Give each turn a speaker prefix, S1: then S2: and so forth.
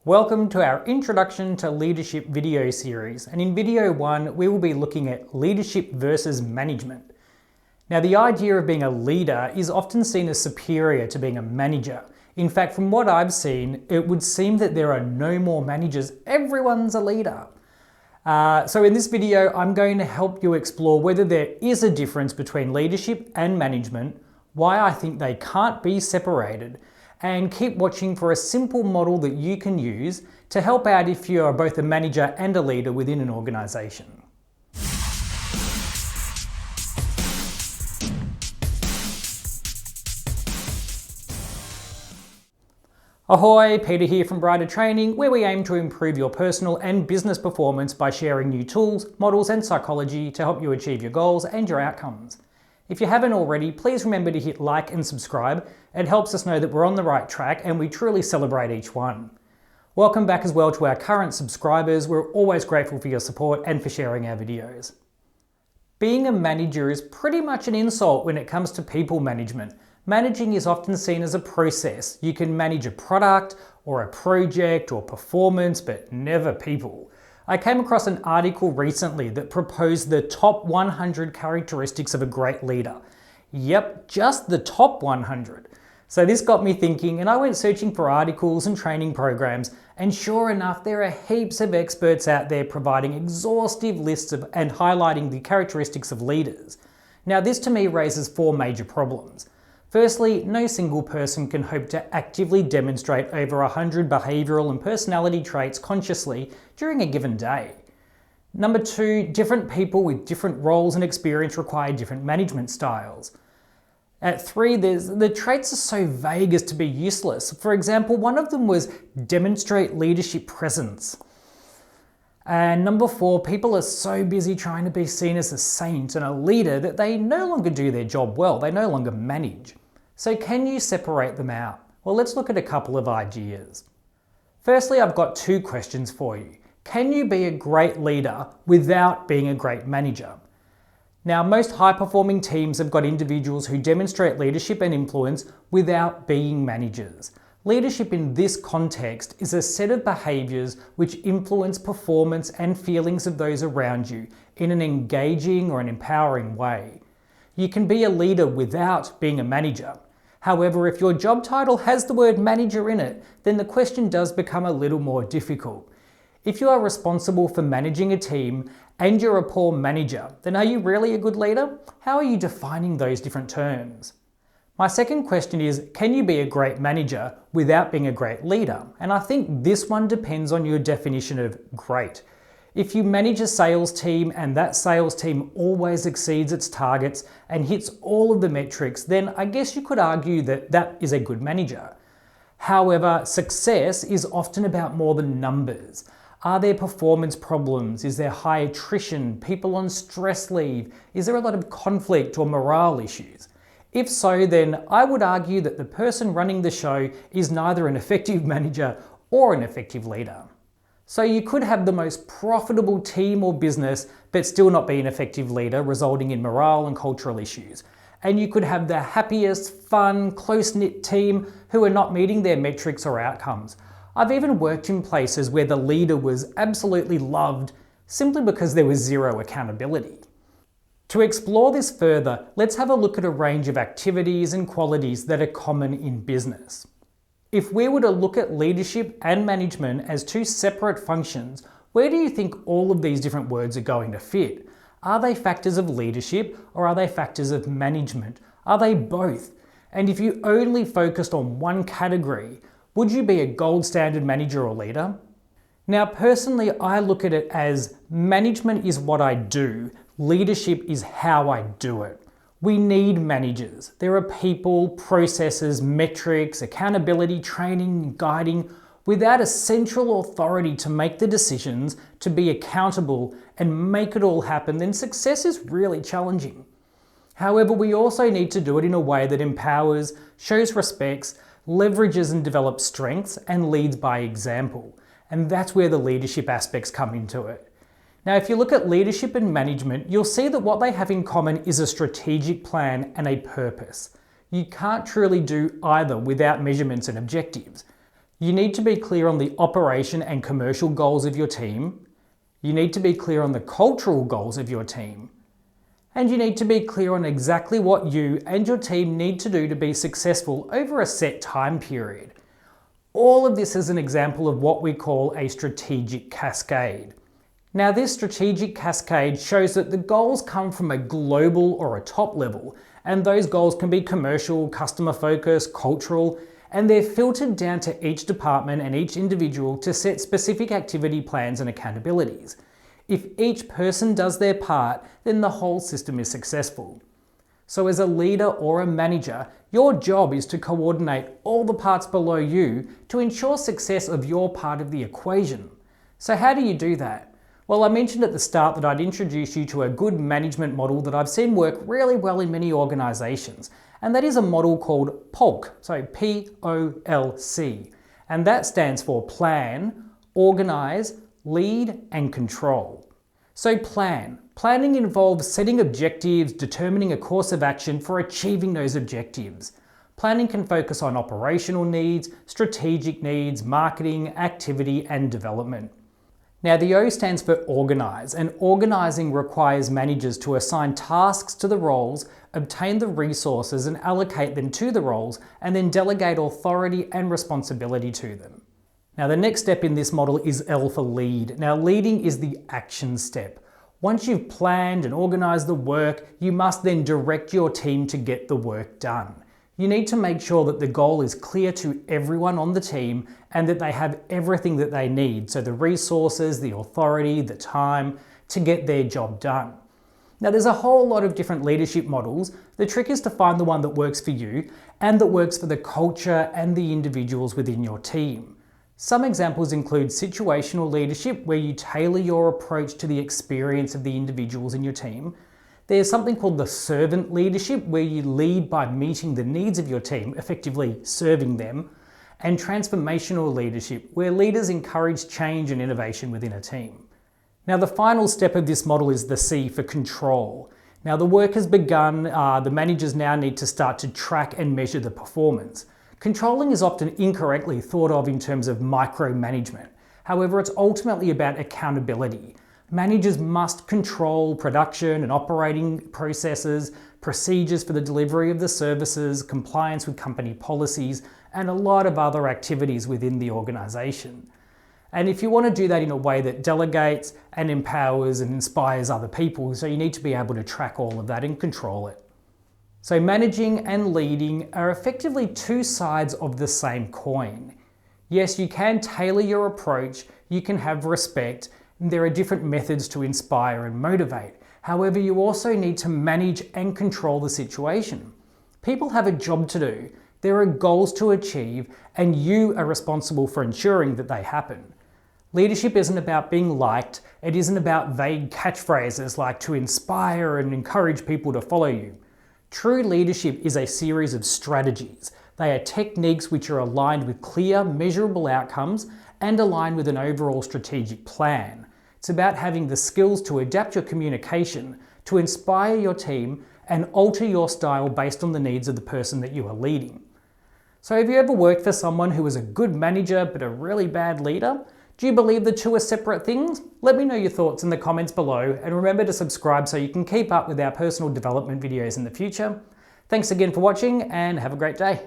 S1: Welcome to our Introduction to Leadership video series, and in video 1 we will be looking at leadership versus management. Now, the idea of being a leader is often seen as superior to being a manager. In fact, from what I've seen, it would seem that there are no more managers, everyone's a leader. So in this video, I'm going to help you explore whether there is a difference between leadership and management, why I think they can't be separated, and keep watching for a simple model that you can use to help out if you are both a manager and a leader within an organization. Ahoy, Peter here from Bryter Training, where we aim to improve your personal and business performance by sharing new tools, models and psychology to help you achieve your goals and your outcomes. If you haven't already, please remember to hit like and subscribe. It helps us know that we're on the right track and we truly celebrate each one. Welcome back as well to our current subscribers. We're always grateful for your support and for sharing our videos. Being a manager is pretty much an insult when it comes to people management. Managing is often seen as a process. You can manage a product or a project or performance, but never people. I came across an article recently that proposed the top 100 characteristics of a great leader. Yep, just the top 100. So this got me thinking, and I went searching for articles and training programs, and sure enough, there are heaps of experts out there providing exhaustive lists and highlighting the characteristics of leaders. Now, this to me raises 4 major problems. Firstly, no single person can hope to actively demonstrate over 100 behavioural and personality traits consciously during a given day. Number 2, different people with different roles and experience require different management styles. At 3, the traits are so vague as to be useless. For example, one of them was demonstrate leadership presence. And number 4, people are so busy trying to be seen as a saint and a leader that they no longer do their job well, they no longer manage. So can you separate them out? Well, let's look at a couple of ideas. Firstly, I've got 2 questions for you. Can you be a great leader without being a great manager? Now, most high-performing teams have got individuals who demonstrate leadership and influence without being managers. Leadership in this context is a set of behaviours which influence performance and feelings of those around you in an engaging or an empowering way. You can be a leader without being a manager. However, if your job title has the word manager in it, then the question does become a little more difficult. If you are responsible for managing a team and you're a poor manager, then are you really a good leader? How are you defining those different terms? My second question is, can you be a great manager without being a great leader? And I think this one depends on your definition of great. If you manage a sales team and that sales team always exceeds its targets and hits all of the metrics, then I guess you could argue that that is a good manager. However, success is often about more than numbers. Are there performance problems? Is there high attrition? People on stress leave? Is there a lot of conflict or morale issues? If so, then I would argue that the person running the show is neither an effective manager or an effective leader. So you could have the most profitable team or business, but still not be an effective leader, resulting in morale and cultural issues. And you could have the happiest, fun, close-knit team who are not meeting their metrics or outcomes. I've even worked in places where the leader was absolutely loved simply because there was zero accountability. To explore this further, let's have a look at a range of activities and qualities that are common in business. If we were to look at leadership and management as 2 separate functions, where do you think all of these different words are going to fit? Are they factors of leadership or are they factors of management? Are they both? And if you only focused on one category, would you be a gold standard manager or leader? Now, personally, I look at it as management is what I do, leadership is how I do it. We need managers. There are people, processes, metrics, accountability, training, guiding. Without a central authority to make the decisions, to be accountable and make it all happen, then success is really challenging. However, we also need to do it in a way that empowers, shows respects, leverages and develops strengths, and leads by example. And that's where the leadership aspects come into it. Now, if you look at leadership and management, you'll see that what they have in common is a strategic plan and a purpose. You can't truly do either without measurements and objectives. You need to be clear on the operation and commercial goals of your team. You need to be clear on the cultural goals of your team. And you need to be clear on exactly what you and your team need to do to be successful over a set time period. All of this is an example of what we call a strategic cascade. Now, this strategic cascade shows that the goals come from a global or a top level, and those goals can be commercial, customer focused, cultural, and they're filtered down to each department and each individual to set specific activity plans and accountabilities. If each person does their part, then the whole system is successful. So as a leader or a manager, your job is to coordinate all the parts below you to ensure success of your part of the equation. So how do you do that? Well, I mentioned at the start that I'd introduce you to a good management model that I've seen work really well in many organisations, and that is a model called POLC, so P-O-L-C, and that stands for Plan, Organise, Lead and Control. So planning involves setting objectives, determining a course of action for achieving those objectives. Planning can focus on operational needs, strategic needs, marketing, activity and development. Now the O stands for Organise, and organising requires managers to assign tasks to the roles, obtain the resources and allocate them to the roles, and then delegate authority and responsibility to them. Now the next step in this model is L for Lead. Now leading is the action step. Once you've planned and organised the work, you must then direct your team to get the work done. You need to make sure that the goal is clear to everyone on the team and that they have everything that they need, so the resources, the authority, the time to get their job done. Now there's a whole lot of different leadership models. The trick is to find the one that works for you and that works for the culture and the individuals within your team. Some examples include situational leadership, where you tailor your approach to the experience of the individuals in your team. There's something called the servant leadership, where you lead by meeting the needs of your team, effectively serving them. And transformational leadership, where leaders encourage change and innovation within a team. Now the final step of this model is the C for Control. Now the work has begun, the managers now need to start to track and measure the performance. Controlling is often incorrectly thought of in terms of micromanagement. However, it's ultimately about accountability. Managers must control production and operating processes, procedures for the delivery of the services, compliance with company policies, and a lot of other activities within the organisation. And if you want to do that in a way that delegates and empowers and inspires other people, so you need to be able to track all of that and control it. So managing and leading are effectively two sides of the same coin. Yes, you can tailor your approach, you can have respect, and there are different methods to inspire and motivate. However, you also need to manage and control the situation. People have a job to do, there are goals to achieve, and you are responsible for ensuring that they happen. Leadership isn't about being liked, it isn't about vague catchphrases like to inspire and encourage people to follow you. True leadership is a series of strategies. They are techniques which are aligned with clear, measurable outcomes and aligned with an overall strategic plan. It's about having the skills to adapt your communication, to inspire your team, and alter your style based on the needs of the person that you are leading. So have you ever worked for someone who was a good manager but a really bad leader? Do you believe the two are separate things? Let me know your thoughts in the comments below, and remember to subscribe so you can keep up with our personal development videos in the future. Thanks again for watching and have a great day.